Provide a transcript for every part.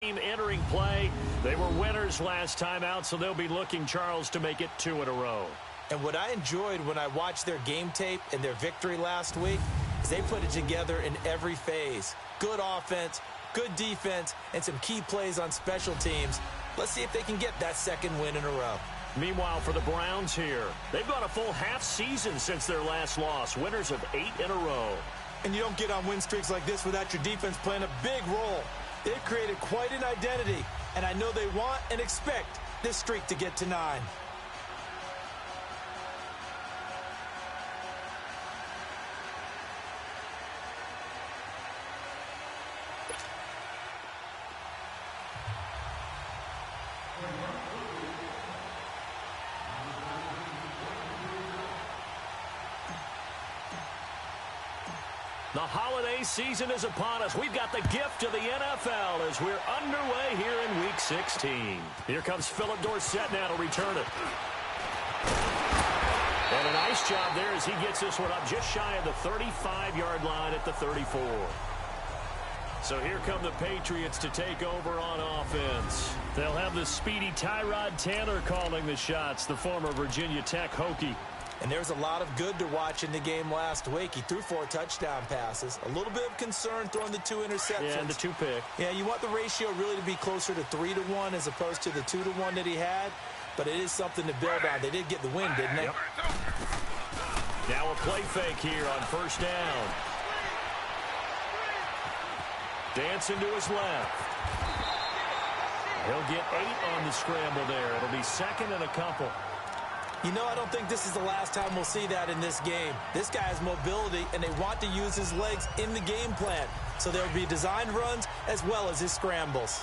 Entering play. They were winners last time out, so they'll be looking, Charles, to make it 2 in a row. And what I enjoyed when I watched their game tape and their victory last week is they put it together in every phase. Good offense, good defense, and some key plays on special teams. Let's see if they can get that second win in a row. Meanwhile, for the Browns here, they've gone a full half season since their last loss. Winners of 8 in a row. And you don't get on win streaks like this without your defense playing a big role. They've created quite an identity, and I know they want and expect this streak to get to 9. The holiday season is upon us. We've got the gift of the NFL as we're underway here in Week 16. Here comes Philip Dorsett now to return it. And a nice job there as he gets this one up just shy of the 35-yard line at the 34. So here come the Patriots to take over on offense. They'll have the speedy Tyrod Taylor calling the shots, the former Virginia Tech Hokie. And there's a lot of good to watch in the game last week. He threw 4 touchdown passes. A little bit of concern throwing the 2 interceptions. Yeah, and the 2 pick. Yeah, you want the ratio really to be closer to 3-1 as opposed to the 2-1 that he had. But it is something to build on. They did get the win, didn't they? Yep. Now a play fake here on first down. Dancing to his left. He'll get 8 on the scramble there. It'll be second and a couple. You know, I don't think this is the last time we'll see that in this game. This guy has mobility, and they want to use his legs in the game plan. So there will be designed runs as well as his scrambles.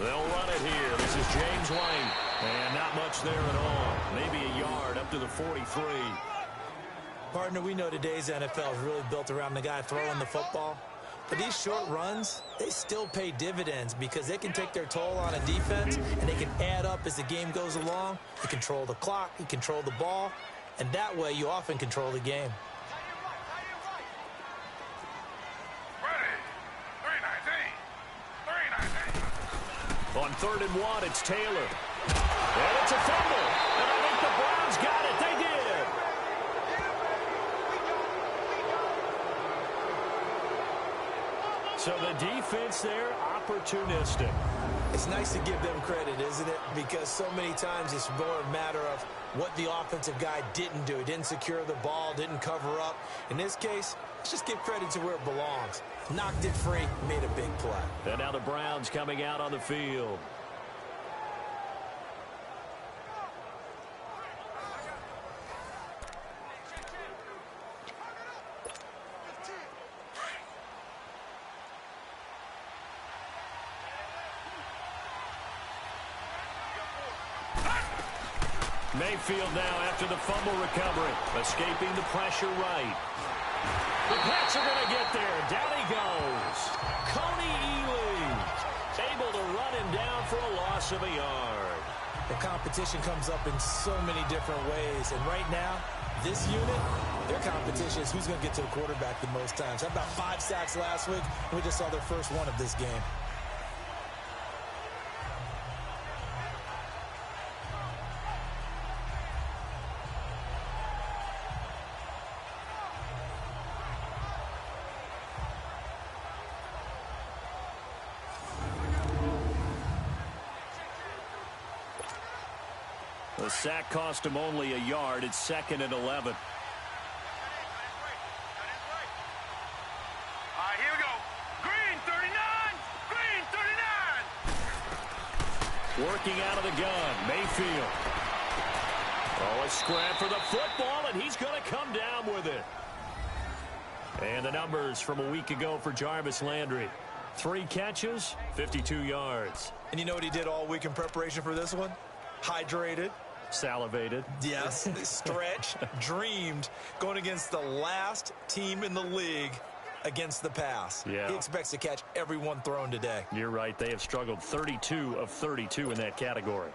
They'll run it here. This is James White. And not much there at all. Maybe a yard up to the 43. Partner, we know today's NFL is really built around the guy throwing the football. But these short runs, they still pay dividends because they can take their toll on a defense and they can add up as the game goes along. You control the clock, you control the ball, and that way you often control the game. On 3rd and 1, it's Taylor. And it's a fumble. And I think the Browns got it. They did. So the defense there, opportunistic. It's nice to give them credit, isn't it? Because so many times it's more a matter of what the offensive guy didn't do. He didn't secure the ball, didn't cover up. In this case, let's just give credit to where it belongs. Knocked it free, made a big play. And now the Browns coming out on the field. Mayfield now after the fumble recovery. Escaping the pressure right. The Pats are going to get there. Down he goes. Coney Ealy able to run him down for a loss of a yard. The competition comes up in so many different ways. And right now, this unit, their competition is who's going to get to the quarterback the most times. How about 5 sacks last week? We just saw their first one of this game. The sack cost him only a yard. It's 2nd and 11. Here we go. Green 39. Green 39. Working out of the gun. Mayfield. Oh, a scrap for the football, and he's going to come down with it. And the numbers from a week ago for Jarvis Landry. 3 catches, 52 yards. And you know what he did all week in preparation for this one? Hydrated. Salivated. Yes, stretched, dreamed, going against the last team in the league against the pass. Yeah. He expects to catch every one thrown today. You're right. They have struggled 32 of 32 in that category.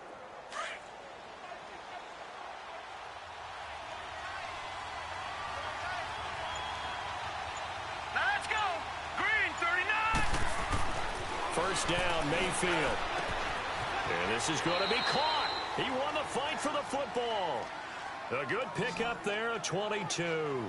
first down, Mayfield. And this is going to be caught. He won the fight for the football. A good pickup there, a 22.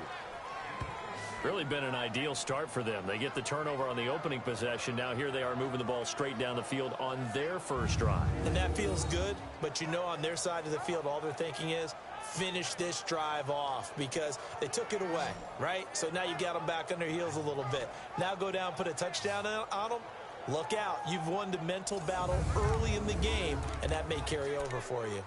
Really been an ideal start for them. They get the turnover on the opening possession. Now here they are moving the ball straight down the field on their first drive. And that feels good, but you know on their side of the field, all they're thinking is finish this drive off because they took it away, right? So now you got them back on their heels a little bit. Now go down, put a touchdown on them. Look out. You've won the mental battle early in the game, and that may carry over for you.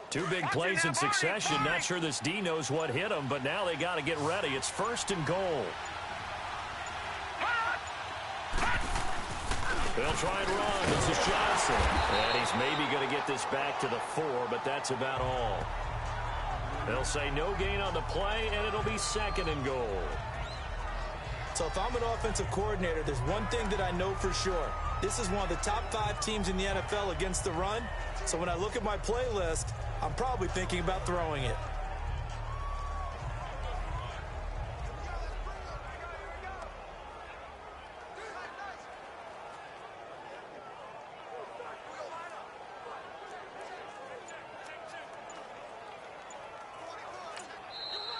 Two big plays in succession. Not sure this D knows what hit him, but now they got to get ready. It's first and goal. They'll try and run. This is Johnson. And he's maybe going to get this back to the 4, but that's about all. They'll say no gain on the play, and it'll be second and goal. So if I'm an offensive coordinator, there's one thing that I know for sure. This is one of the top 5 teams in the NFL against the run. So when I look at my playlist, I'm probably thinking about throwing it.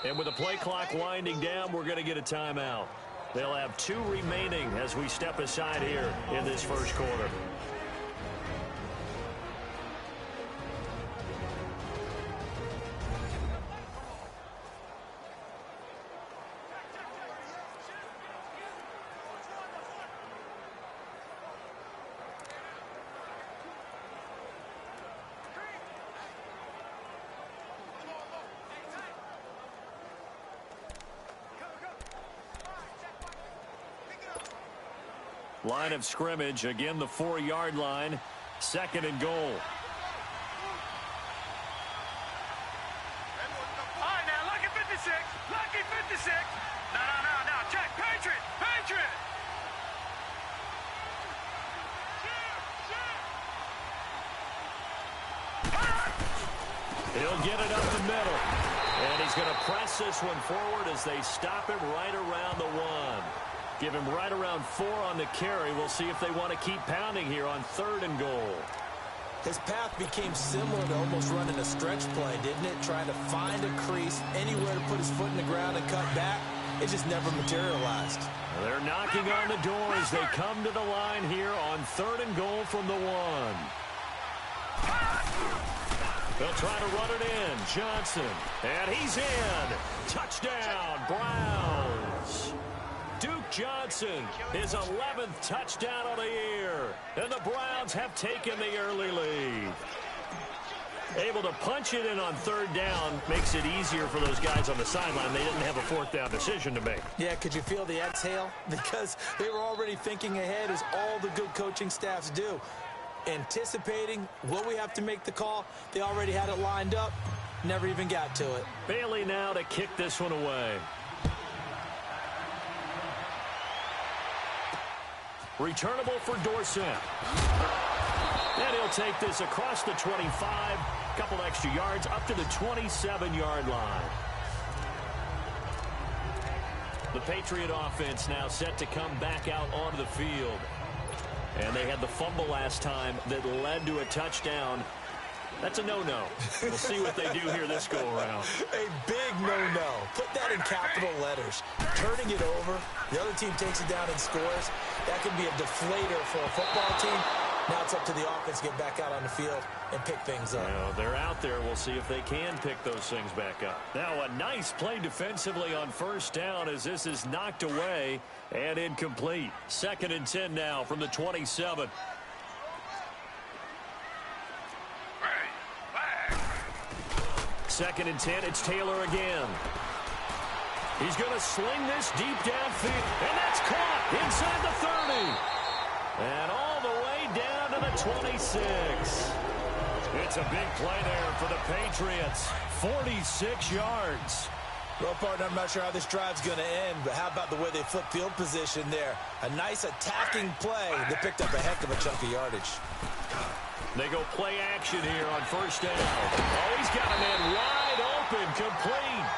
And with the play clock winding down, we're going to get a timeout. They'll have 2 remaining as we step aside here in this first quarter. Line of scrimmage, again the 4-yard line, second and goal. All right, now, lucky 56. Lucky 56. No. Check. Patriot. He'll get it up the middle. And he's going to press this one forward as they stop him right around the 1. Give him right around 4 on the carry. We'll see if they want to keep pounding here on third and goal. His path became similar to almost running a stretch play, didn't it? Trying to find a crease, anywhere to put his foot in the ground and cut back. It just never materialized. They're knocking on the door as they come to the line here on third and goal from the 1. They'll try to run it in. Johnson. And he's in. Touchdown, Browns. Duke Johnson, his 11th touchdown of the year. And the Browns have taken the early lead. Able to punch it in on third down makes it easier for those guys on the sideline. They didn't have a fourth down decision to make. Yeah, could you feel the exhale? Because they were already thinking ahead, as all the good coaching staffs do. Anticipating, will we have to make the call? They already had it lined up. Never even got to it. Bailey now to kick this one away. Returnable for Dorsett. And he'll take this across the 25. Couple extra yards up to the 27-yard line. The Patriot offense now set to come back out onto the field. And they had the fumble last time that led to a touchdown. That's a no-no. We'll see what they do here this go-around. A big no-no. Put that in capital letters. Turning it over, the other team takes it down and scores. That can be a deflator for a football team. Now it's up to the offense to get back out on the field and pick things up. Well, they're out there. We'll see if they can pick those things back up. Now a nice play defensively on first down as this is knocked away and incomplete. Second and 10 now from the 27. Second and 10, it's Taylor again. He's going to sling this deep downfield, and that's caught inside the 30. And all the way down to the 26. It's a big play there for the Patriots. 46 yards. Well, partner, I'm not sure how this drive's going to end, but how about the way they flip field position there? A nice attacking play that picked up a heck of a chunk of yardage. They go play action here on first down. Oh, he's got a man wide open, complete.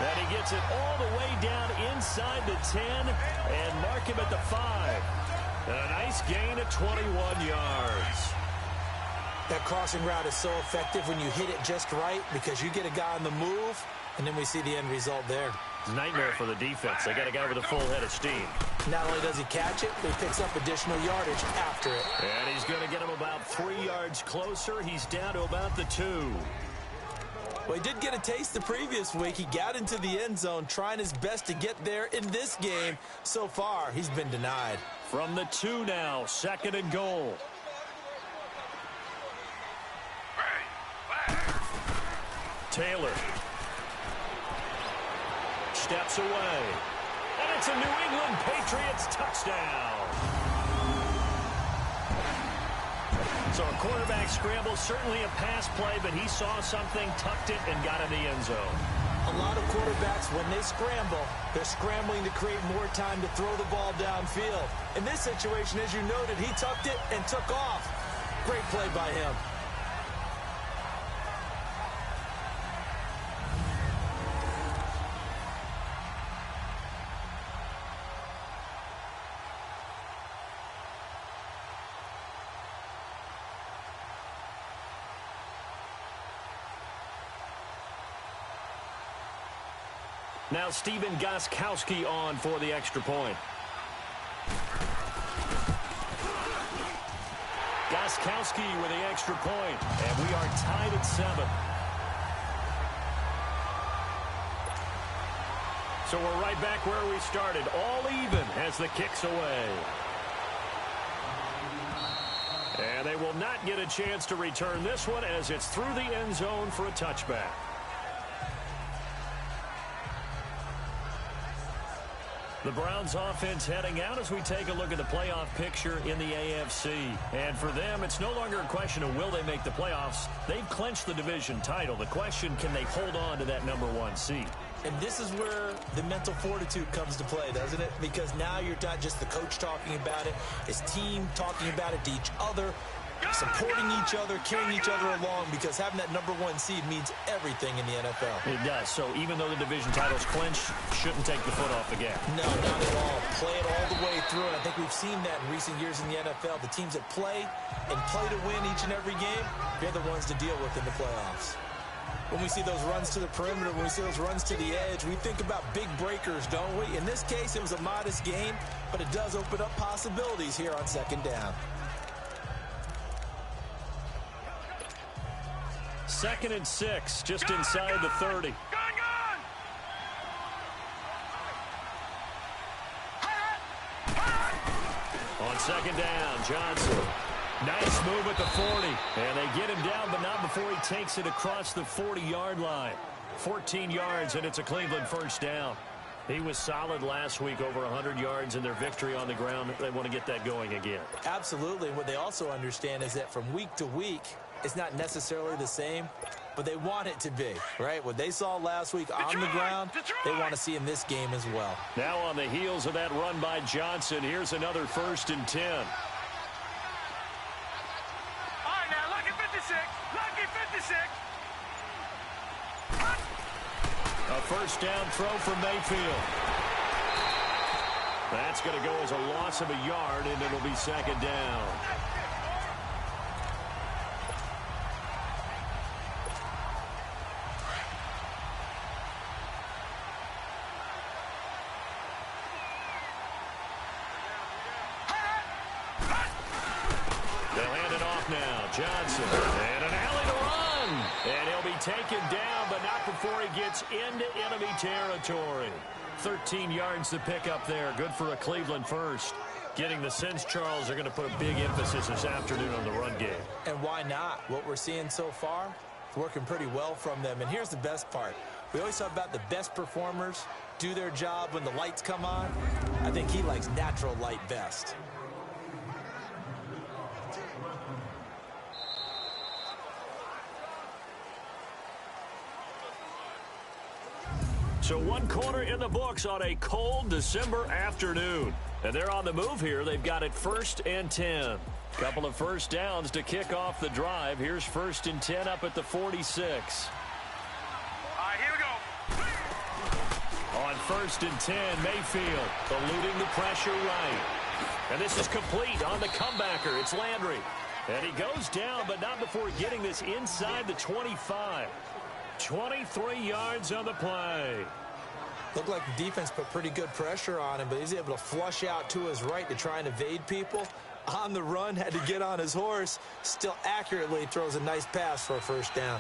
And he gets it all the way down inside the 10 and mark him at the 5. And a nice gain of 21 yards. That crossing route is so effective when you hit it just right because you get a guy on the move, and then we see the end result there. Nightmare for the defense. They got a guy with a full head of steam. Not only does he catch it, but he picks up additional yardage after it. And he's going to get him about 3 yards closer. He's down to about the 2. Well, he did get a taste the previous week. He got into the end zone trying his best to get there in this game. So far, he's been denied. From the 2 now, 2nd and goal. Taylor steps away, and it's a New England Patriots touchdown. So a quarterback scramble, certainly a pass play, but he saw something, tucked it, and got in the end zone. A lot of quarterbacks, when they scramble, they're scrambling to create more time to throw the ball downfield. In this situation, as you noted, he tucked it and took off. Great play by him. Now Stephen Gostkowski on for the extra point. Gostkowski with the extra point, and we are tied at 7. So we're right back where we started, all even as the kick's away. And they will not get a chance to return this one as it's through the end zone for a touchback. The Browns offense heading out as we take a look at the playoff picture in the AFC. And for them, it's no longer a question of will they make the playoffs. They've clinched the division title. The question, can they hold on to that #1 seed? And this is where the mental fortitude comes to play, doesn't it? Because now you're not just the coach talking about it, his team talking about it to each other, supporting each other, carrying each other along, because having that #1 seed means everything in the NFL. It does. So even though the division title's clinched, shouldn't take the foot off the gas. No, not at all. Play it all the way through, and I think we've seen that in recent years in the NFL. The teams that play and play to win each and every game, they're the ones to deal with in the playoffs. When we see those runs to the perimeter, when we see those runs to the edge, we think about big breakers, don't we? In this case, it was a modest game, but it does open up possibilities here on 2nd down. 2nd and 6, just inside the 30. On 2nd down, Johnson. Nice move at the 40. And they get him down, but not before he takes it across the 40-yard line. 14 yards, and it's a Cleveland first down. He was solid last week, over 100 yards in their victory on the ground. They want to get that going again. Absolutely. What they also understand is that from week to week, it's not necessarily the same, but they want it to be, right? What they saw last week on the ground, they want to see in this game as well. Now on the heels of that run by Johnson, here's another 1st and 10. All right, now, lucky 56. Lucky 56. A first down throw from Mayfield. That's going to go as a loss of a yard, and it'll be 2nd down. Johnson, and an alley to run. And he'll be taken down, but not before he gets into enemy territory. 13 yards to pick up there. Good for a Cleveland first. Getting the sense, Charles, are going to put a big emphasis this afternoon on the run game. And why not? What we're seeing so far, it's working pretty well from them. And here's the best part. We always talk about the best performers do their job when the lights come on. I think he likes natural light best. So 1 quarter in the books on a cold December afternoon. And they're on the move here. They've got it 1st and 10. Couple of first downs to kick off the drive. Here's 1st and 10 up at the 46. All right, here we go. On 1st and 10, Mayfield eluding the pressure right. And this is complete on the comebacker. It's Landry. And he goes down, but not before getting this inside the 25. 23 yards on the play. Looked like the defense put pretty good pressure on him, but he's able to flush out to his right to try and evade people. On the run, had to get on his horse. Still accurately throws a nice pass for a 1st down.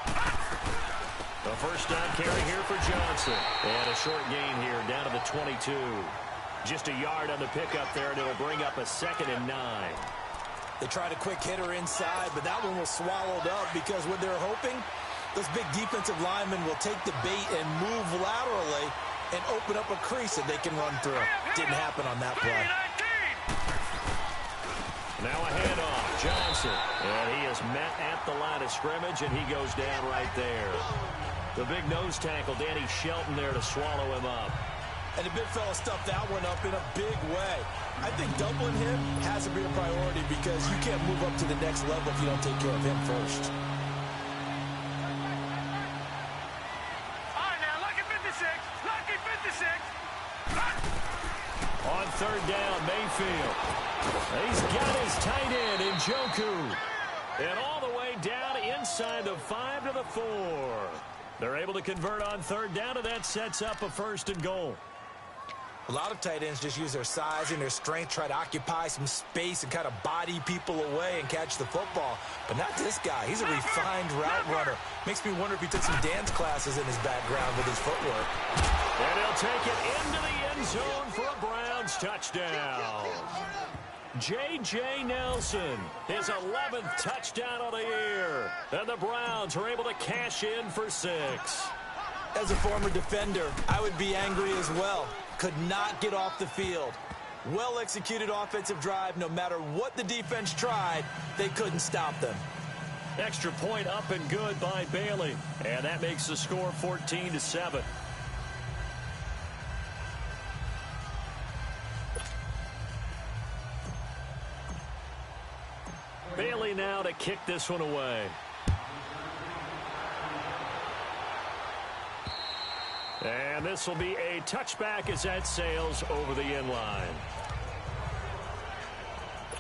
A 1st down carry here for Johnson. And a short gain here down to the 22. Just a yard on the pickup there, and it'll bring up a 2nd and 9. They tried a quick hitter inside, but that one was swallowed up because what they're hoping, those big defensive linemen will take the bait and move laterally and open up a crease that they can run through. Didn't happen on that play. Now a handoff, Johnson. And he is met at the line of scrimmage, and he goes down right there. The big nose tackle, Danny Shelton, there to swallow him up. And the big fella stuffed that one up in a big way. I think doubling him has to be a priority because you can't move up to the next level if you don't take care of him first. All right, now, lucky 56. Lucky 56. On 3rd down, Mayfield. He's got his tight end, Njoku. And all the way down inside the 5 to the 4. They're able to convert on 3rd down, and that sets up a 1st and goal. A lot of tight ends just use their size and their strength, try to occupy some space and kind of body people away and catch the football. But not this guy. He's a refined route runner. Makes me wonder if he took some dance classes in his background with his footwork. And he'll take it into the end zone for a Browns touchdown. J.J. Nelson, his 11th touchdown of the year. And the Browns are able to cash in for 6. As a former defender, I would be angry as well. Could not get off the field. Well-executed offensive drive. No matter what the defense tried, they couldn't stop them. Extra point up and good by Bailey. And that makes the score 14-7. Bailey now to kick this one away. And this will be a touchback as that sails over the end line.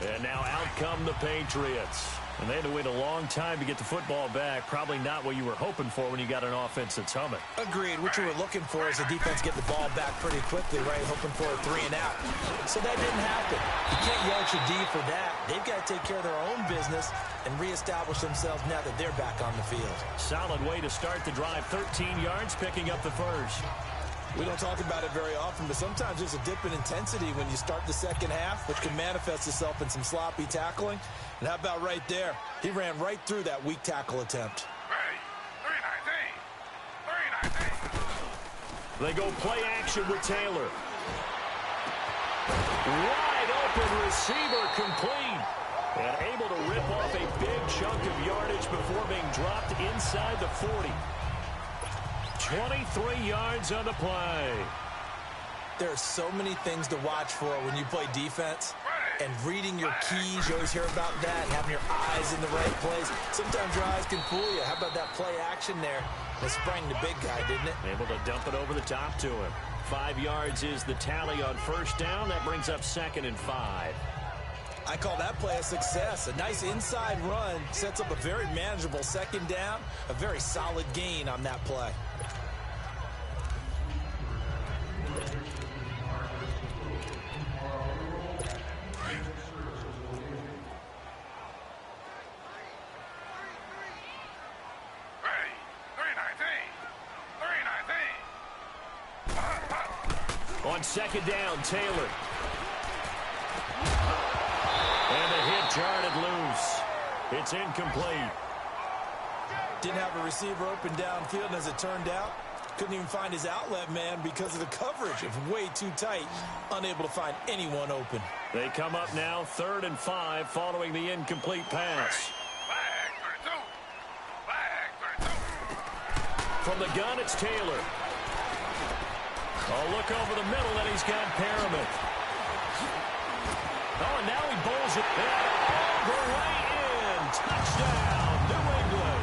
And now out come the Patriots. And they had to wait a long time to get the football back. Probably not what you were hoping for when you got an offense that's humming. Agreed. What you were looking for is the defense get the ball back pretty quickly, right? Hoping for a 3 and out. So that didn't happen. You can't yell at your D for that. They've got to take care of their own business and reestablish themselves now that they're back on the field. Solid way to start the drive. 13 yards, picking up the 1st. We don't talk about it very often, but sometimes there's a dip in intensity when you start the second half, which can manifest itself in some sloppy tackling. And how about right there? He ran right through that weak tackle attempt. They go play action with Taylor. Wide open receiver complete. And able to rip off a big chunk of yardage before being dropped inside the 40. 23 yards on the play. There are so many things to watch for when you play defense. And reading your keys, you always hear about that. Having your eyes in the right place. Sometimes your eyes can fool you. How about that play action there? It sprang the big guy, didn't it? Able to dump it over the top to him. 5 yards is the tally on 1st down. That brings up 2nd and 5. I call that play a success. A nice inside run sets up a very manageable 2nd down. A very solid gain on that play. On 2nd down, Taylor. And the hit jarred it loose. It's incomplete. Didn't have a receiver open downfield, and as it turned out, couldn't even find his outlet man because of the coverage. It's way too tight, unable to find anyone open. They come up now 3rd and 5 following the incomplete pass. Flag 32. Flag 32. From the gun, it's Taylor. Oh, look over the middle, and he's got Perriman. Oh, and now he bowls it all the way in. Touchdown, New England.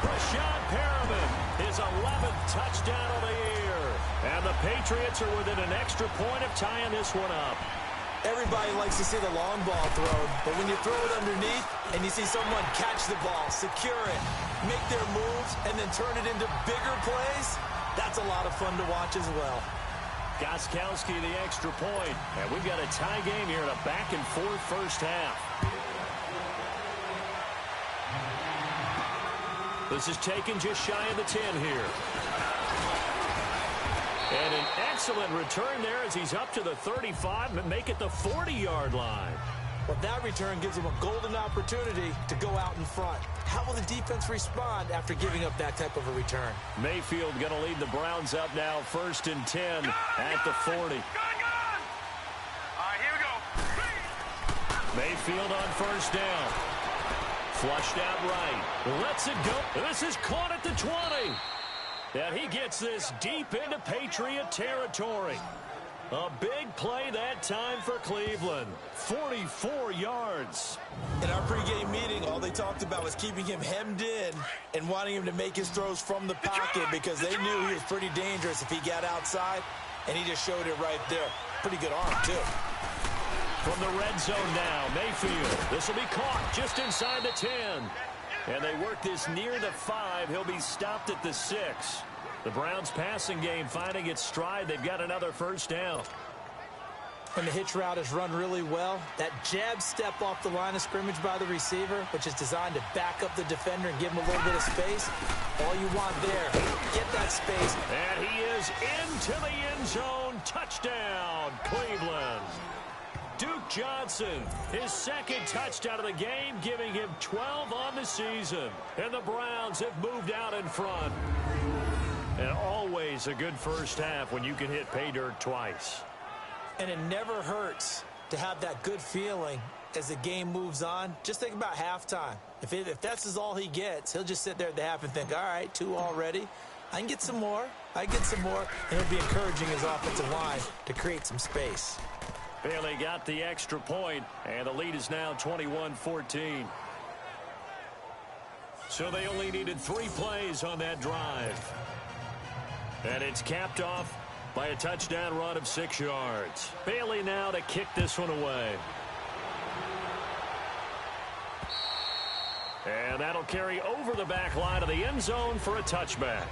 Rashad Perriman, his 11th touchdown of the year. And the Patriots are within an extra point of tying this one up. Everybody likes to see the long ball thrown, but when you throw it underneath and you see someone catch the ball, secure it, make their moves, and then turn it into bigger plays, that's a lot of fun to watch as well. Gostkowski the extra point, and we've got a tie game here in a back-and-forth first half. This is taken just shy of the 10 here. And an excellent return there as he's up to the 35 and make it the 40-yard line. Well, that return gives him a golden opportunity to go out in front. How will the defense respond after giving up that type of a return? Mayfield going to lead the Browns up now, 1st and 10 at the 40. All right, here we go. Mayfield on 1st down. Flushed out right. Lets it go. This is caught at the 20. And he gets this deep into Patriot territory. A big play that time for Cleveland. 44 yards. In our pregame meeting, all they talked about was keeping him hemmed in and wanting him to make his throws from the pocket because they knew he was pretty dangerous if he got outside, and he just showed it right there. Pretty good arm, too. From the red zone now, Mayfield. This will be caught just inside the 10. And they work this near the 5. He'll be stopped at the 6. The Browns passing game finding its stride. They've got another 1st down. When the hitch route is run really well, that jab step off the line of scrimmage by the receiver, which is designed to back up the defender and give him a little bit of space, all you want there, get that space. And he is into the end zone. Touchdown, Cleveland. Duke Johnson, his 2nd touchdown of the game, giving him 12 on the season. And the Browns have moved out in front. And always a good first half when you can hit pay dirt twice. And it never hurts to have that good feeling as the game moves on. Just think about halftime. If that's all he gets, he'll just sit there at the half and think, all right, 2 already. I can get some more. I get some more. And he'll be encouraging his offensive line to create some space. Bailey got the extra point, and the lead is now 21-14. So they only needed 3 plays on that drive. And it's capped off by a touchdown run of 6 yards. Bailey now to kick this one away. And that'll carry over the back line of the end zone for a touchback.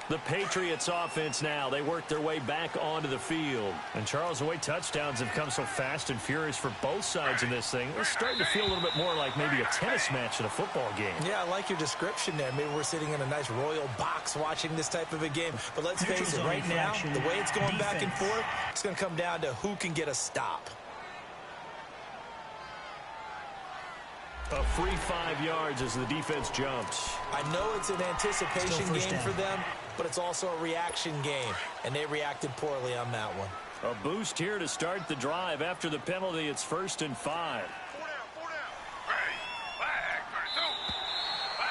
The Patriots offense now, they work their way back onto the field. And Charles, the way touchdowns have come so fast and furious for both sides in this thing, it's starting to feel a little bit more like maybe a tennis match in a football game. Yeah, I like your description there. Maybe we're sitting in a nice royal box watching this type of a game. But let's face it, right now, the way it's going back and forth, it's going to come down to who can get a stop. A free 5 yards as the defense jumps. I know it's an anticipation game for them, but it's also a reaction game, and they reacted poorly on that one. A boost here to start the drive. After the penalty, it's 1st and 5.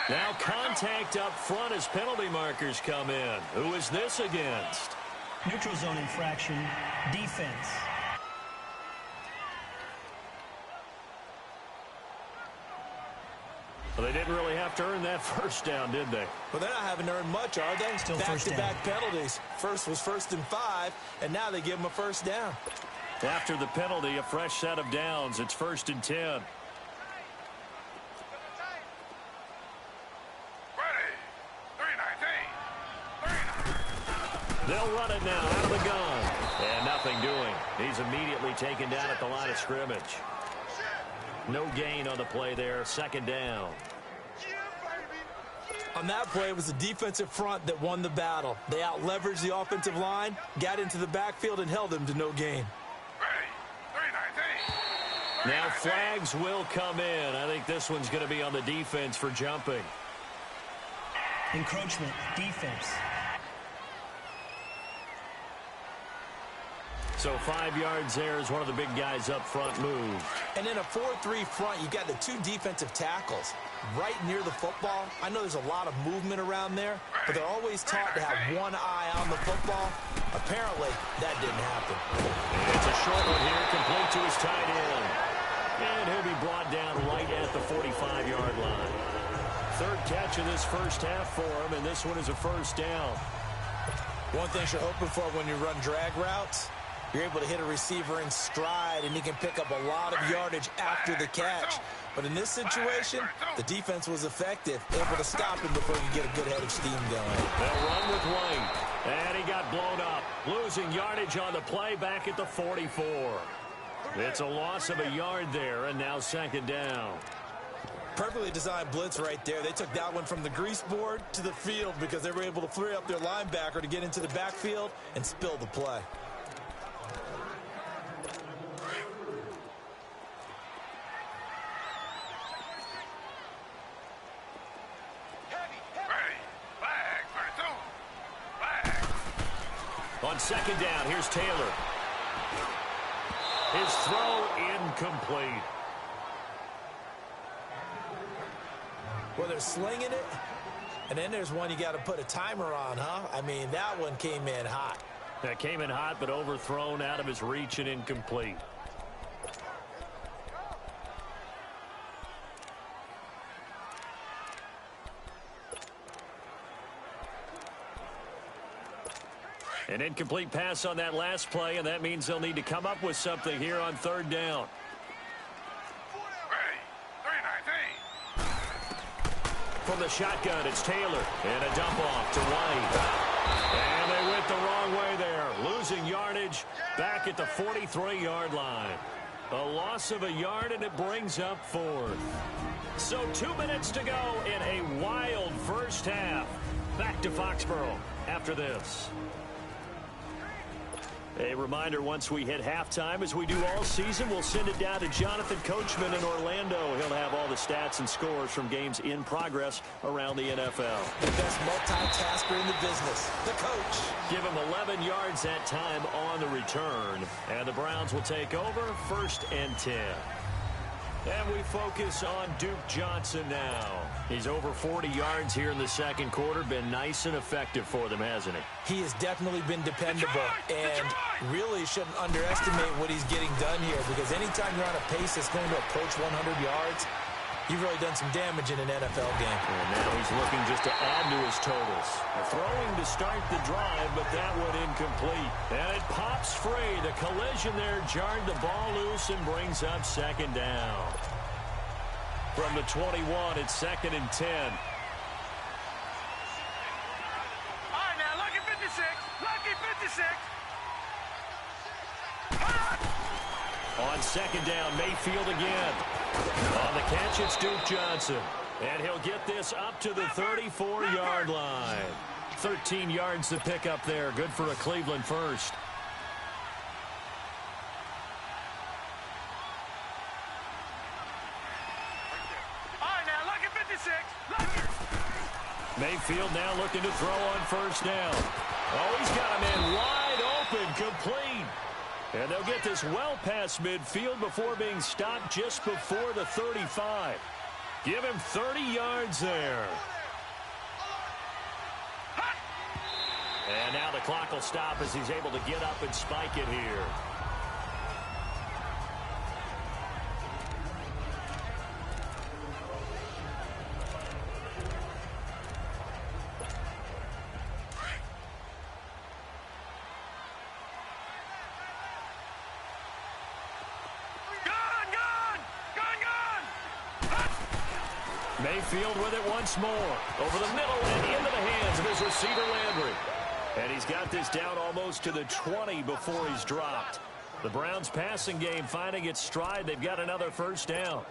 Now contact up front as penalty markers come in. Who is this against? Neutral zone infraction, defense. Well, they didn't really have to earn that 1st down, did they? Well, they're not having to earn much, are they? Still back-to-back penalties. First was 1st and 5, and now they give them a 1st down. After the penalty, a fresh set of downs. It's 1st and 10. They'll run it now out of the gun. And nothing doing. He's immediately taken down at the line of scrimmage. No gain on the play there. 2nd down. On that play, it was the defensive front that won the battle. They out-leveraged the offensive line, got into the backfield, and held them to no gain. Now flags will come in. I think this one's going to be on the defense for jumping. Encroachment, defense. So 5 yards there is one of the big guys up front moved. And in a 4-3 front, you've got the 2 defensive tackles right near the football. I know there's a lot of movement around there, but they're always taught to have one eye on the football. Apparently, that didn't happen. It's a short one here, complete to his tight end. And he'll be brought down right at the 45-yard line. 3rd catch of this first half for him, and this one is a first down. One thing you're hoping for when you run drag routes, you're able to hit a receiver in stride, and he can pick up a lot of yardage after the catch. But in this situation, the defense was effective, able to stop him before he could get a good head of steam going. They'll run with White, and he got blown up, losing yardage on the play back at the 44. It's a loss of a yard there, and now 2nd down. Perfectly designed blitz right there. They took that one from the grease board to the field because they were able to free up their linebacker to get into the backfield and spill the play. On 2nd down, here's Taylor. His throw incomplete. Well, they're slinging it, and then there's one you got to put a timer on, huh? I mean, that one came in hot. That came in hot, but overthrown out of his reach and incomplete. An incomplete pass on that last play, and that means they'll need to come up with something here on 3rd down. From the shotgun, it's Taylor, and a dump off to White. And they went the wrong way there, losing yardage back at the 43-yard line. A loss of a yard, and it brings up 4th. So 2 minutes to go in a wild first half. Back to Foxborough after this. A reminder, once we hit halftime, as we do all season, we'll send it down to Jonathan Coachman in Orlando. He'll have all the stats and scores from games in progress around the NFL. The best multitasker in the business, the coach. Give him 11 yards that time on the return. And the Browns will take over, 1st and 10. And we focus on Duke Johnson now. He's over 40 yards here in the 2nd quarter. Been nice and effective for them, hasn't he? He has definitely been dependable, and really shouldn't underestimate what he's getting done here, because anytime you're on a pace that's going to approach 100 yards, you've really done some damage in an NFL game. And now he's looking just to add to his totals. Throwing to start the drive, but that one incomplete. And it pops free. The collision there jarred the ball loose and brings up 2nd down. From the 21, it's 2nd and 10. All right, now, lucky 56. Lucky 56. On 2nd down, Mayfield again. On the catch, it's Duke Johnson. And he'll get this up to the 34-yard line. 13 yards to pick up there. Good for a Cleveland first. All right, now, lucky 56. Lucky. Mayfield now looking to throw on 1st down. Oh, he's got a man wide open, complete. And they'll get this well past midfield before being stopped just before the 35. Give him 30 yards there. And now the clock will stop as he's able to get up and spike it here. Mayfield with it once more. Over the middle and into the hands of his receiver, Landry. And he's got this down almost to the 20 before he's dropped. The Browns passing game finding its stride. They've got another 1st down.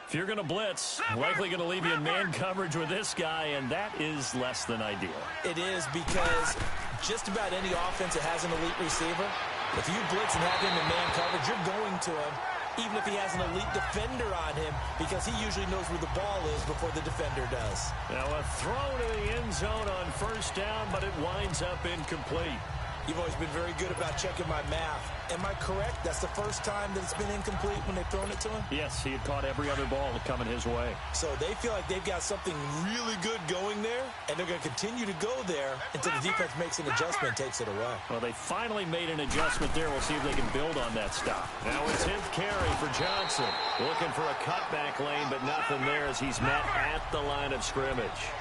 If you're going to blitz, likely going to leave you in man coverage with this guy, and that is less than ideal. It is, because just about any offense that has an elite receiver, if you blitz and have him in man coverage, you're going to him, even if he has an elite defender on him, because he usually knows where the ball is before the defender does. Now a throw to the end zone on 1st down, but it winds up incomplete. You've always been very good about checking my math. Am I correct? That's the first time that it's been incomplete when they've thrown it to him? Yes, he had caught every other ball coming his way. So they feel like they've got something really good going there, and they're going to continue to go there until the defense makes an adjustment and takes it away. Well, they finally made an adjustment there. We'll see if they can build on that stop. Now a 10th carry for Johnson. Looking for a cutback lane, but nothing there as he's met at the line of scrimmage.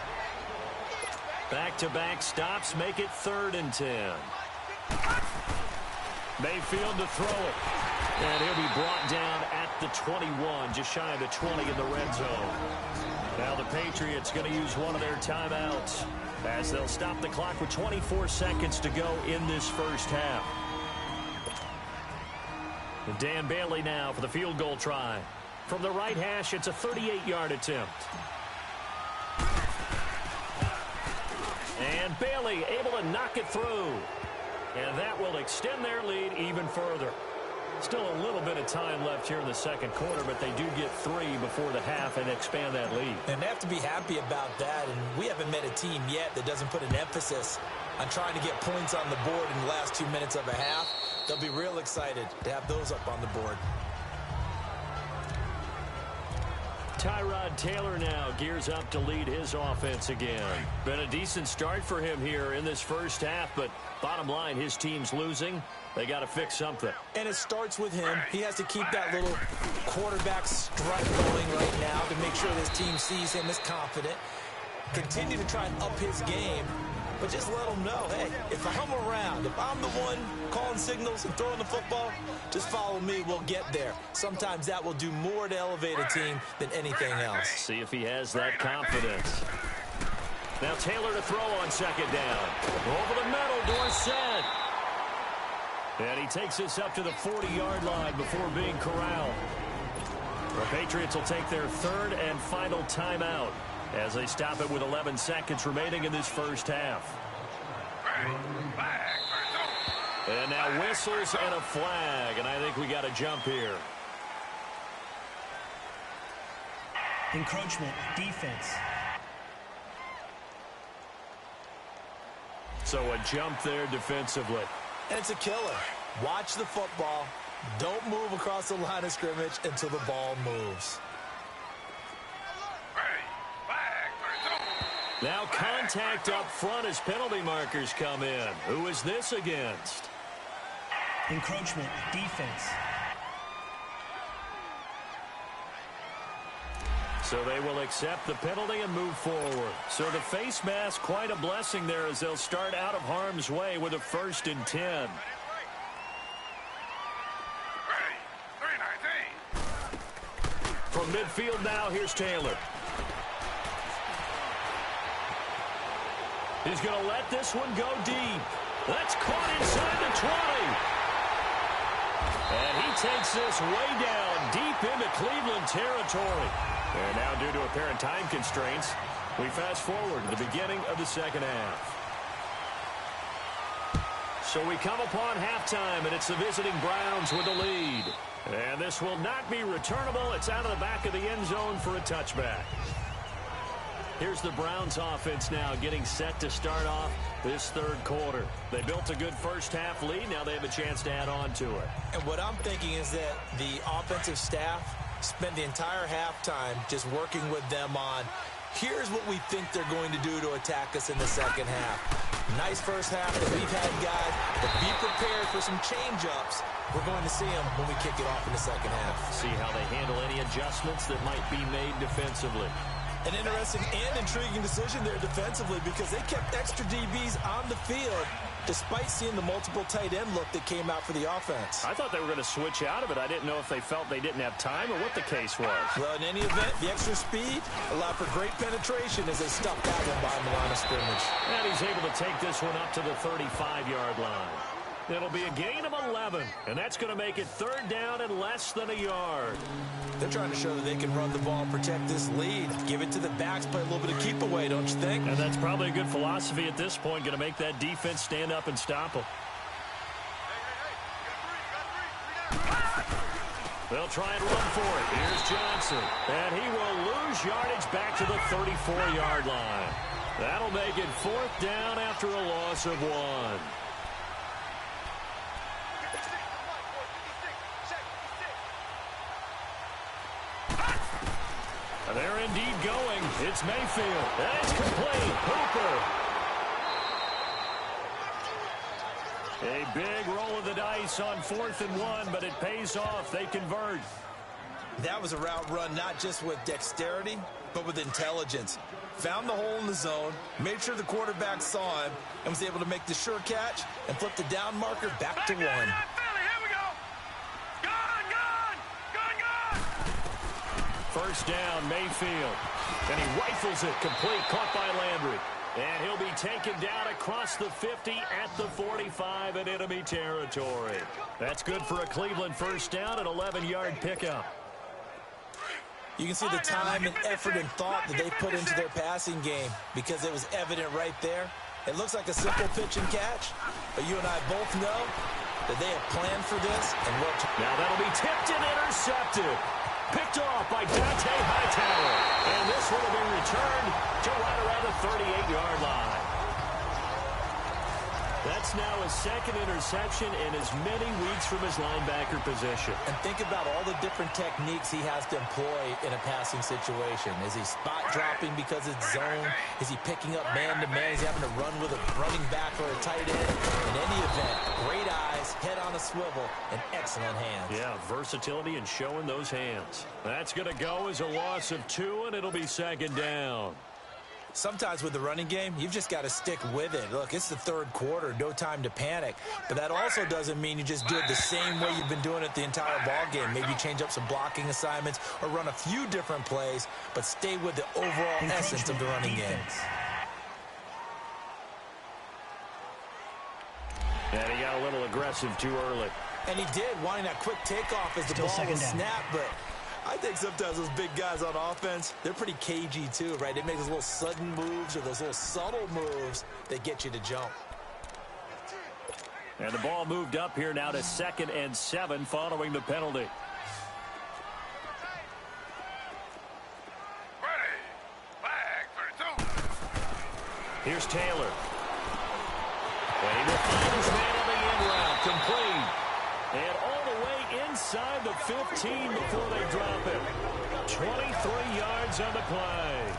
Back-to-back stops make it 3rd and 10. Mayfield to throw it. And he'll be brought down at the 21, just shy of the 20 in the red zone. Now the Patriots going to use one of their timeouts as they'll stop the clock with 24 seconds to go in this first half. And Dan Bailey now for the field goal try. From the right hash, it's a 38-yard attempt. And Bailey able to knock it through. And that will extend their lead even further. Still a little bit of time left here in the second quarter, but they do get 3 before the half and expand that lead. And they have to be happy about that. And we haven't met a team yet that doesn't put an emphasis on trying to get points on the board in the last 2 minutes of a half. They'll be real excited to have those up on the board. Tyrod Taylor now gears up to lead his offense again. Been a decent start for him here in this first half, but bottom line, his team's losing. They got to fix something. And it starts with him. He has to keep that little quarterback strut going right now to make sure this team sees him as confident. Continue to try and up his game, but just let him know, hey, if I'm around, if I'm the one calling signals and throwing the football, just follow me, we'll get there. Sometimes that will do more to elevate a team than anything else. See if he has that confidence. Now Taylor to throw on second down. Over the middle, Dorsett. And he takes this up to the 40-yard line before being corralled. The Patriots will take their 3rd and final timeout as they stop it with 11 seconds remaining in this first half. And now whistles and a flag, and I think we got a jump here. Encroachment, defense. So a jump there defensively. And it's a killer. Watch the football. Don't move across the line of scrimmage until the ball moves. Now contact up front as penalty markers come in. Who is this against? Encroachment, defense. So they will accept the penalty and move forward. So the face mask, quite a blessing there as they'll start out of harm's way with a 1st and 10. From midfield now, here's Taylor. He's going to let this one go deep. That's caught inside the 20. And he takes this way down deep into Cleveland territory. And now, due to apparent time constraints, we fast forward to the beginning of the second half. So we come upon halftime, and it's the visiting Browns with the lead. And this will not be returnable. It's out of the back of the end zone for a touchback. Here's the Browns offense now getting set to start off this third quarter. They built a good first half lead. Now they have a chance to add on to it. And what I'm thinking is that the offensive staff spend the entire halftime just working with them on, here's what we think they're going to do to attack us in the second half. Nice first half that we've had, guys, but be prepared for some change-ups. We're going to see them when we kick it off in the second half. See how they handle any adjustments that might be made defensively. An interesting and intriguing decision there defensively because they kept extra DBs on the field despite seeing the multiple tight end look that came out for the offense. I thought they were going to switch out of it. I didn't know if they felt they didn't have time or what the case was. Well, in any event, the extra speed allowed for great penetration as they stuffed that one behind the line of scrimmage. And he's able to take this one up to the 35-yard line. It'll be a gain of 11, and that's going to make it 3rd down and less than a yard. They're trying to show that they can run the ball and protect this lead. Give it to the backs, play a little bit of keep away, don't you think? And that's probably a good philosophy at this point, going to make that defense stand up and stop them. They'll try and run for it. Here's Johnson, and he will lose yardage back to the 34-yard line. That'll make it 4th down after a loss of 1. indeed going. It's Mayfield. And it's complete. Hooper. A big roll of the dice on 4th and 1, but it pays off. They convert. That was a route run not just with dexterity, but with intelligence. Found the hole in the zone, made sure the quarterback saw him, and was able to make the sure catch and flip the down marker back to 1. Here we go. Gone. First down, Mayfield. And he rifles it complete, caught by Landry. And he'll be taken down across the 50 at the 45 in enemy territory. That's good for a Cleveland first down, an 11-yard pickup. You can see the time and effort and thought that they put into their passing game because it was evident right there. It looks like a simple pitch and catch, but you and I both know that they have planned for this and worked. Now that'll be tipped and intercepted. Picked off by Dante Hightower. And this will be returned to right around the 38-yard line. That's now his second interception in as many weeks from his linebacker position. And think about all the different techniques he has to employ in a passing situation. Is he spot dropping because it's zone? Is he picking up man-to-man? Is he having to run with a running back or a tight end? In any event, great eyes, head on a swivel, and excellent hands. Yeah, versatility and showing those hands. That's going to go as a loss of 2, and it'll be second down. Sometimes with the running game, you've just got to stick with it. Look, it's the third quarter, no time to panic. But that also doesn't mean you just do it the same way you've been doing it the entire ball game. Maybe change up some blocking assignments or run a few different plays, but stay with the overall essence of the running game. And he got a little aggressive too early. And he did, wanting that quick takeoff as the ball was snapped, but I think sometimes those big guys on offense, they're pretty cagey too, right? They make those little sudden moves or those little subtle moves that get you to jump. And the ball moved up here now to 2nd and 7 following the penalty. Ready. Flag 32. Here's Taylor. And he will find his man on the end route. Complete. And all the way inside the 15 before they drop it. 23 yards on the play.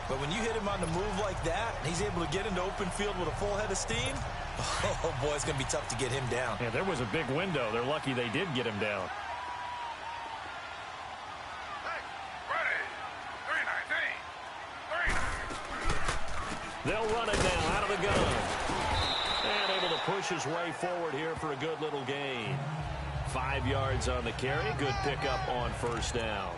But when you hit him on the move like that, he's able to get into open field with a full head of steam, oh boy, it's going to be tough to get him down. Yeah, there was a big window. They're lucky they did get him down. Ready. 319. They'll run it now out of the gun. And able to push his way forward here for a good little gain. 5 yards on the carry. Good pickup on first down.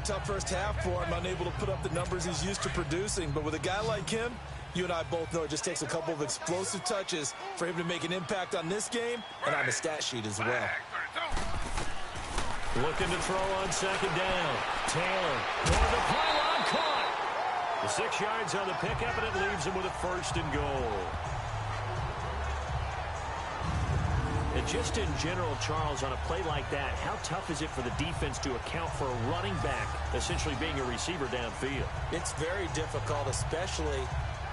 Tough first half for him, unable to put up the numbers he's used to producing. But with a guy like him, you and I both know it just takes a couple of explosive touches for him to make an impact on this game and on the stat sheet as well. Looking to throw on second down. Taylor, going to pylon, caught. The 6 yards on the pickup, and it leaves him with a 1st and goal. And just in general, Charles, on a play like that, how tough is it for the defense to account for a running back essentially being a receiver downfield? It's very difficult, especially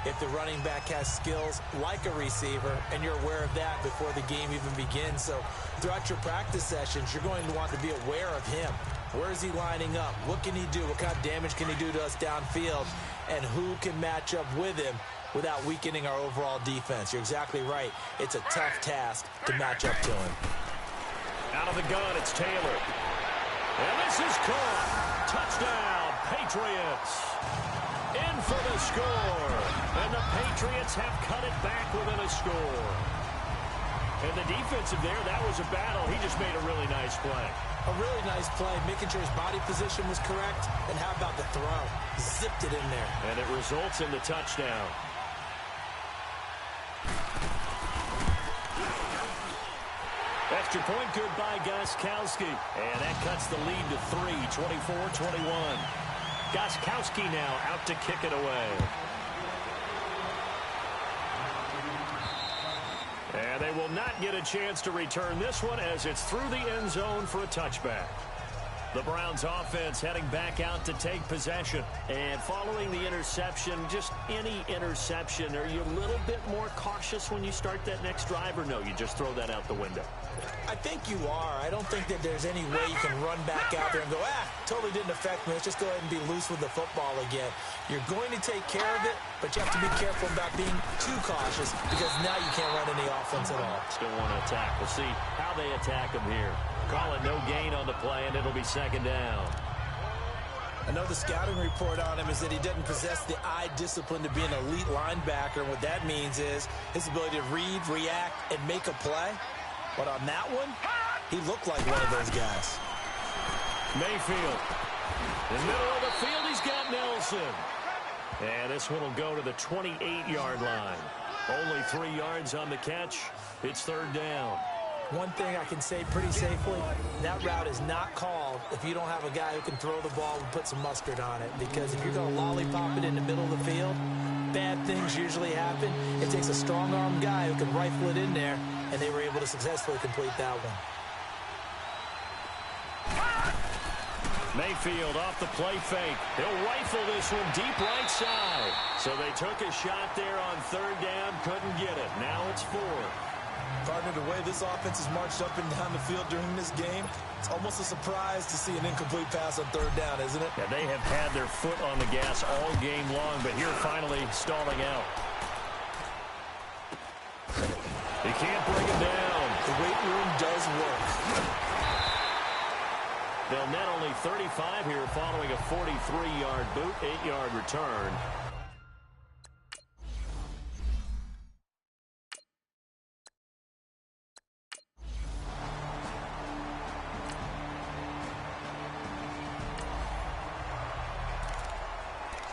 if the running back has skills like a receiver, and you're aware of that before the game even begins. So throughout your practice sessions, you're going to want to be aware of him. Where is he lining up? What can he do? What kind of damage can he do to us downfield? And who can match up with him without weakening our overall defense? You're exactly right. It's a tough task to match up to him. Out of the gun, it's Taylor. And this is caught. Touchdown, Patriots. In for the score. And the Patriots have cut it back within a score. And the defensive there, that was a battle. He just made a really nice play. A really nice play, making sure his body position was correct. And how about the throw? Zipped it in there. And it results in the touchdown. Extra point good by Gostkowski. And that cuts the lead to 3, 24-21. Gostkowski now out to kick it away. And they will not get a chance to return this one as it's through the end zone for a touchback. The Browns offense heading back out to take possession. And following the interception, just any interception, are you a little bit more cautious when you start that next drive, or no, you just throw that out the window? I think you are. I don't think that there's any way you can run back out there and go, totally didn't affect me. Let's just go ahead and be loose with the football again. You're going to take care of it, but you have to be careful about being too cautious because now you can't run any offense at all. Still want to attack. We'll see how they attack him here. Calling no gain on the play, and it'll be second down. I know the scouting report on him is that he doesn't possess the eye discipline to be an elite linebacker. And what that means is his ability to read, react, and make a play. But on that one, he looked like one of those guys. Mayfield. In the middle of the field, he's got Nelson. And this one will go to the 28-yard line. Only 3 yards on the catch. It's third down. One thing I can say pretty safely, that route is not called if you don't have a guy who can throw the ball and put some mustard on it. Because if you're going to lollipop it in the middle of the field, bad things usually happen. It takes a strong-arm guy who can rifle it in there, and they were able to successfully complete that one. Mayfield off the play fake. He'll rifle this one deep right side. So they took a shot there on third down, couldn't get it. Now it's 4. Partner, the way this offense has marched up and down the field during this game, it's almost a surprise to see an incomplete pass on third down, isn't it? Yeah, they have had their foot on the gas all game long, but here finally stalling out. He can't bring him down. The weight room does work. They'll net only 35 here following a 43-yard boot, 8-yard return.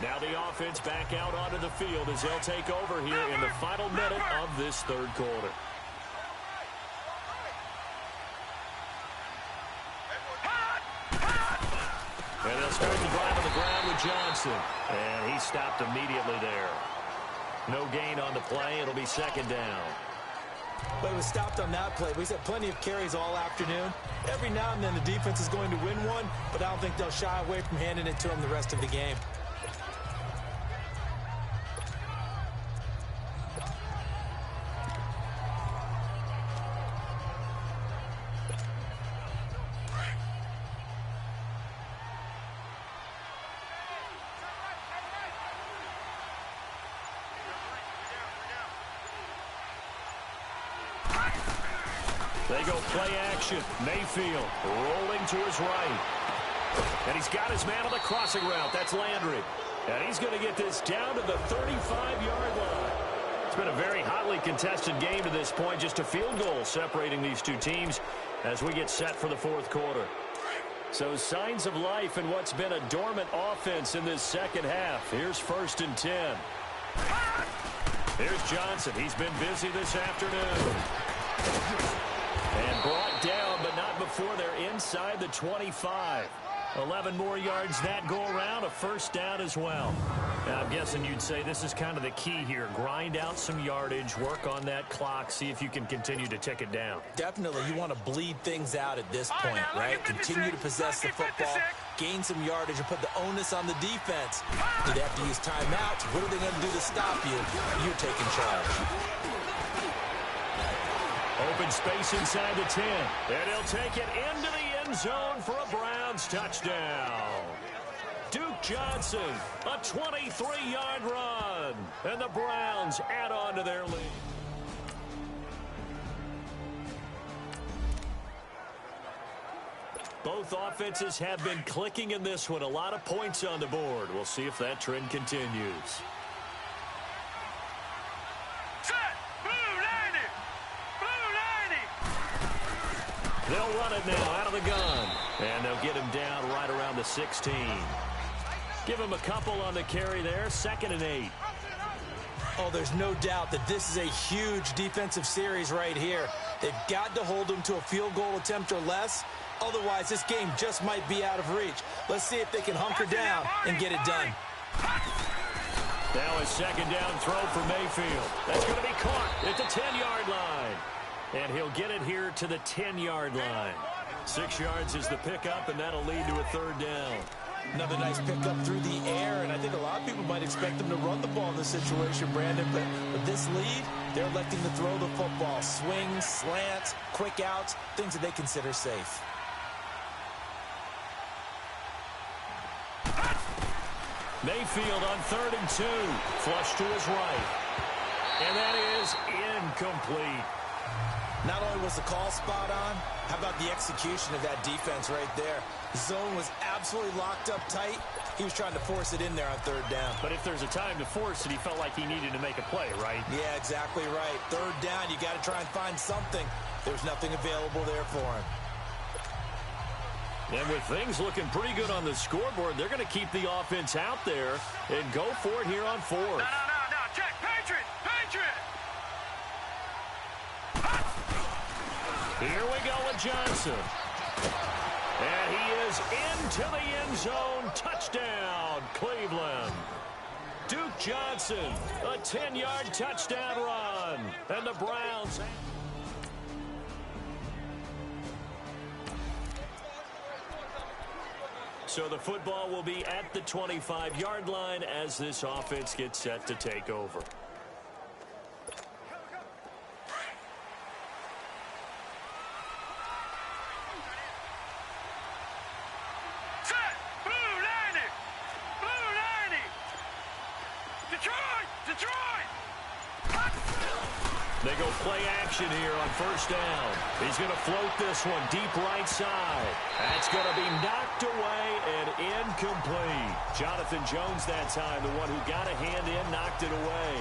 Now the offense back out onto the field as they'll take over here in the final minute of this third quarter. And they'll start the drive on the ground with Johnson. And he stopped immediately there. No gain on the play. It'll be second down. But it was stopped on that play. We've had plenty of carries all afternoon. Every now and then the defense is going to win one, but I don't think they'll shy away from handing it to them the rest of the game. They go play action. Mayfield rolling to his right. And he's got his man on the crossing route. That's Landry. And he's going to get this down to the 35-yard line. It's been a very hotly contested game to this point. Just a field goal separating these two teams as we get set for the fourth quarter. So signs of life in what's been a dormant offense in this second half. Here's 1st and 10. Here's Johnson. He's been busy this afternoon. And brought down, but not before they're inside the 25. 11 more yards that go around, a first down as well. Now, I'm guessing you'd say this is kind of the key here. Grind out some yardage, work on that clock, see if you can continue to tick it down. Definitely, you want to bleed things out at this point, right? Continue to possess the football, gain some yardage, and put the onus on the defense. Do they have to use timeouts? What are they going to do to stop you? You're taking charge. Open space inside the 10. And he'll take it into the end zone for a Browns touchdown. Duke Johnson, a 23-yard run. And the Browns add on to their lead. Both offenses have been clicking in this one. A lot of points on the board. We'll see if that trend continues. They'll run it now out of the gun. And they'll get him down right around the 16. Give him a couple on the carry there. 2nd and 8. Oh, there's no doubt that this is a huge defensive series right here. They've got to hold them to a field goal attempt or less. Otherwise, this game just might be out of reach. Let's see if they can hunker down and get it done. Now a second down throw for Mayfield. That's going to be caught at the 10-yard line. And he'll get it here to the 10-yard line. 6 yards is the pickup, and that'll lead to a third down. Another nice pickup through the air, and I think a lot of people might expect them to run the ball in this situation, Brandon, but with this lead, they're electing to throw the football. Swings, slants, quick outs, things that they consider safe. Mayfield on 3rd and 2. Flush to his right. And that is incomplete. Not only was the call spot on, how about the execution of that defense right there? The zone was absolutely locked up tight. He was trying to force it in there on 3rd down. But if there's a time to force it, he felt like he needed to make a play, right? Yeah, exactly right. 3rd down, you got to try and find something. There's nothing available there for him. And with things looking pretty good on the scoreboard, they're going to keep the offense out there and go for it here on 4th. No, check, Patriot! Here we go with Johnson. And he is into the end zone. Touchdown, Cleveland. Duke Johnson, a 10-yard touchdown run. And the Browns... So the football will be at the 25-yard line as this offense gets set to take over. Set! Blue 90! Detroit! They go play action here on 1st down. He's going to float this one deep right side. That's going to be knocked away and incomplete. Jonathan Jones that time, the one who got a hand in, knocked it away.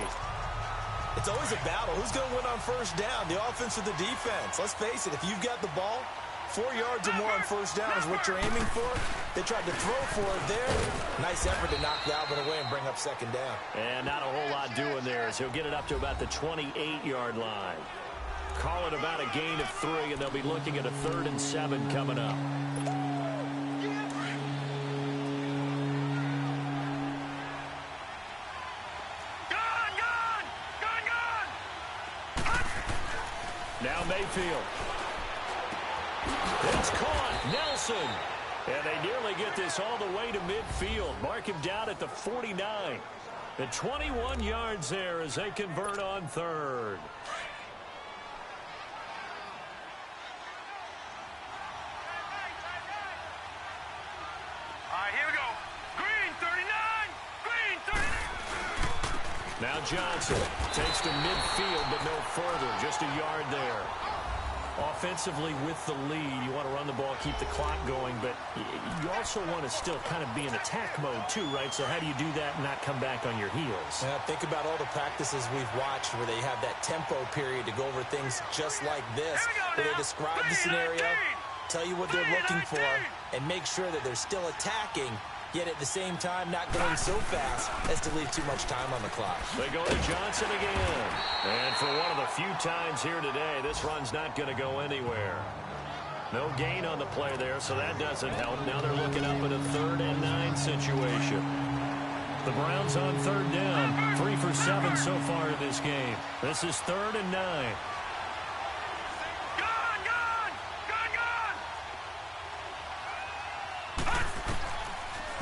It's always a battle. Who's going to win on 1st down, the offense or the defense? Let's face it, if you've got the ball, 4 yards or more on 1st down is what you're aiming for. They tried to throw for it there. Nice effort to knock that one away and bring up 2nd down. And not a whole lot doing there as he'll get it up to about the 28-yard line. Call it about a gain of 3, and they'll be looking at a 3rd and 7 coming up. Now Mayfield. It's caught. Nelson. And they nearly get this all the way to midfield. Mark him down at the 49. The 21 yards there as they convert on 3rd. All right, here we go. Green 39. Now Johnson takes to midfield, but no further. Just a yard there. Offensively with the lead, you want to run the ball, keep the clock going, but you also want to still kind of be in attack mode too, right? So how do you do that and not come back on your heels? Yeah, think about all the practices we've watched where they have that tempo period to go over things just like this, where they describe the scenario, tell you what they're looking for, and make sure that they're still attacking, yet at the same time not going so fast as to leave too much time on the clock. They go to Johnson again. And for one of the few times here today, this run's not going to go anywhere. No gain on the play there, so that doesn't help. Now they're looking up at a 3rd and 9 situation. The Browns on 3rd down. 3 for 7 so far in this game. This is 3rd and 9.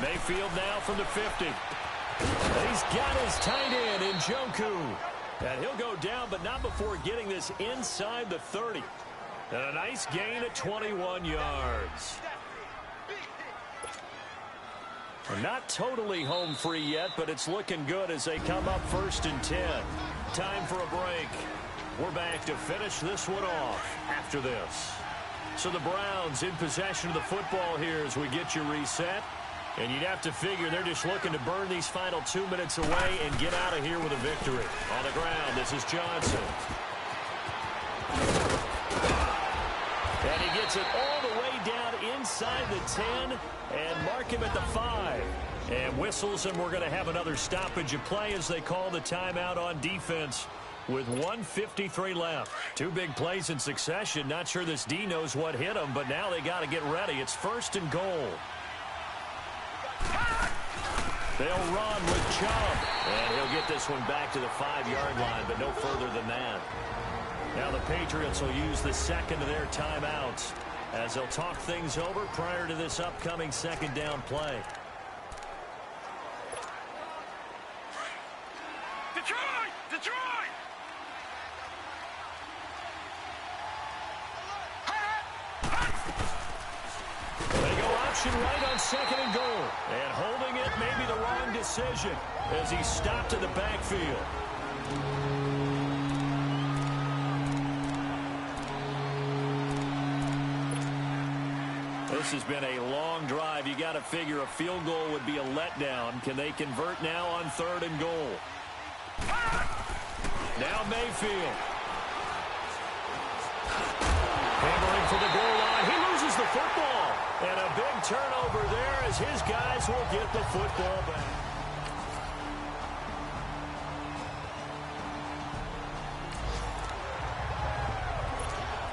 Mayfield now from the 50. And he's got his tight end in Njoku. And he'll go down, but not before getting this inside the 30. And a nice gain at 21 yards. We're not totally home free yet, but it's looking good as they come up 1st and 10. Time for a break. We're back to finish this one off after this. So the Browns in possession of the football here as we get you reset. And you'd have to figure they're just looking to burn these final 2 minutes away and get out of here with a victory. On the ground, this is Johnson. And he gets it all the way down inside the 10 and mark him at the 5. And whistles, and we're going to have another stoppage of play as they call the timeout on defense with 1:53 left. 2 big plays in succession. Not sure this D knows what hit them, but now they got to get ready. It's 1st and goal. They'll run with Chubb. And he'll get this one back to the 5-yard line, but no further than that. Now the Patriots will use the second of their timeouts as they'll talk things over prior to this upcoming second down play. Detroit! Detroit! They go option right on second and goal. And holding it may be the wrong decision as he's stopped in the backfield. This has been a long drive. You got to figure a field goal would be a letdown. Can they convert now on third and goal? Now Mayfield. Handling for the goal line. He loses the football. And a big turnover there as his guys will get the football back.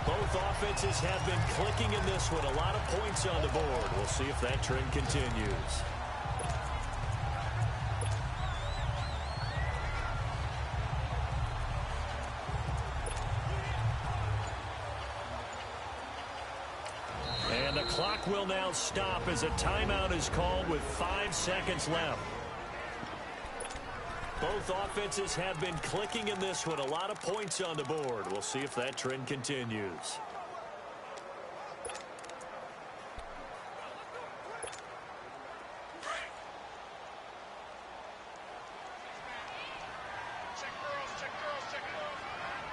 Both offenses have been clicking in this one. A lot of points on the board. We'll see if that trend continues. And the clock will now stop as a timeout is called with 5 seconds left. Both offenses have been clicking in this one. A lot of points on the board. We'll see if that trend continues.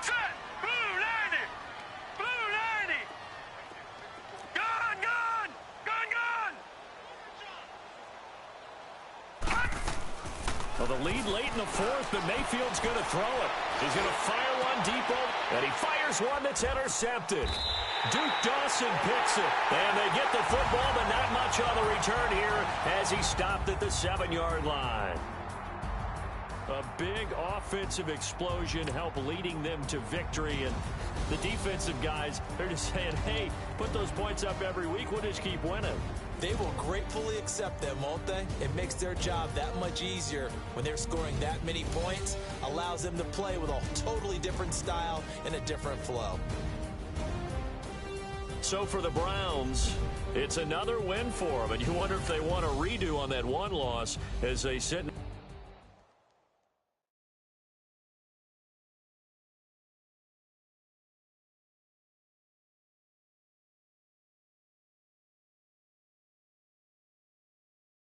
Set! Blue 90! Blue 90! Gone! Gone! Gone! Gone! Well, the lead late in the fourth, but Mayfield's going to throw it. He's going to fire one deep over, and he fires one that's intercepted. Duke Dawson picks it, and they get the football, but not much on the return here as he stopped at the 7-yard line. A big offensive explosion helped leading them to victory, and the defensive guys, they're just saying, hey, put those points up every week, we'll just keep winning. They will gratefully accept them, won't they? It makes their job that much easier when they're scoring that many points, allows them to play with a totally different style and a different flow. So for the Browns, it's another win for them, and you wonder if they want a redo on that one loss as they sit